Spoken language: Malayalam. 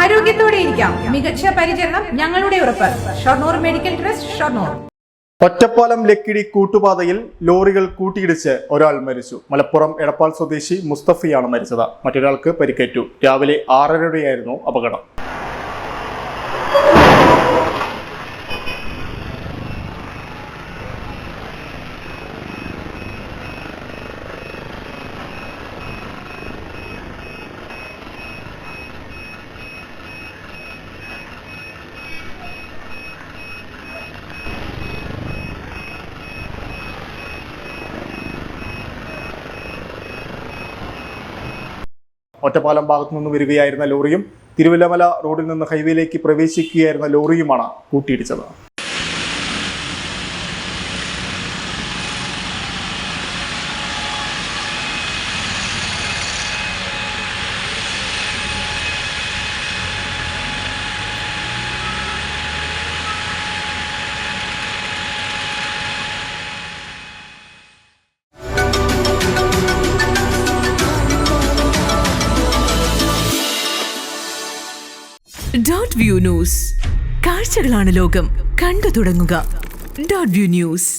ആരോഗ്യത്തോടെ ഇരിക്കാം. മികച്ച പരിചരണം ഞങ്ങളുടെ ഉറപ്പ്. Shoranur medical trust, Shoranur. ഒറ്റപ്പാലം ലക്കിടി കൂട്ടുപാതയിൽ ലോറികൾ കൂട്ടിയിടിച്ച് ഒരാൾ മരിച്ചു. മലപ്പുറം എടപ്പാൾ സ്വദേശി മുസ്തഫയാണ് മരിച്ചത്. മറ്റൊരാൾക്ക് പരിക്കേറ്റു. രാവിലെ 6:30 അപകടം. ഒറ്റപ്പാലം ഭാഗത്തു നിന്ന് വരികയായിരുന്ന ലോറിയും തിരുവല്ലമല റോഡിൽ നിന്ന് ഹൈവേയിലേക്ക് പ്രവേശിക്കുകയായിരുന്ന ലോറിയുമാണ് കൂട്ടിയിടിച്ചത്. .view news. കാഴ്ചകളാണ് ലോകം. കണ്ടു തുടങ്ങുക. .view news.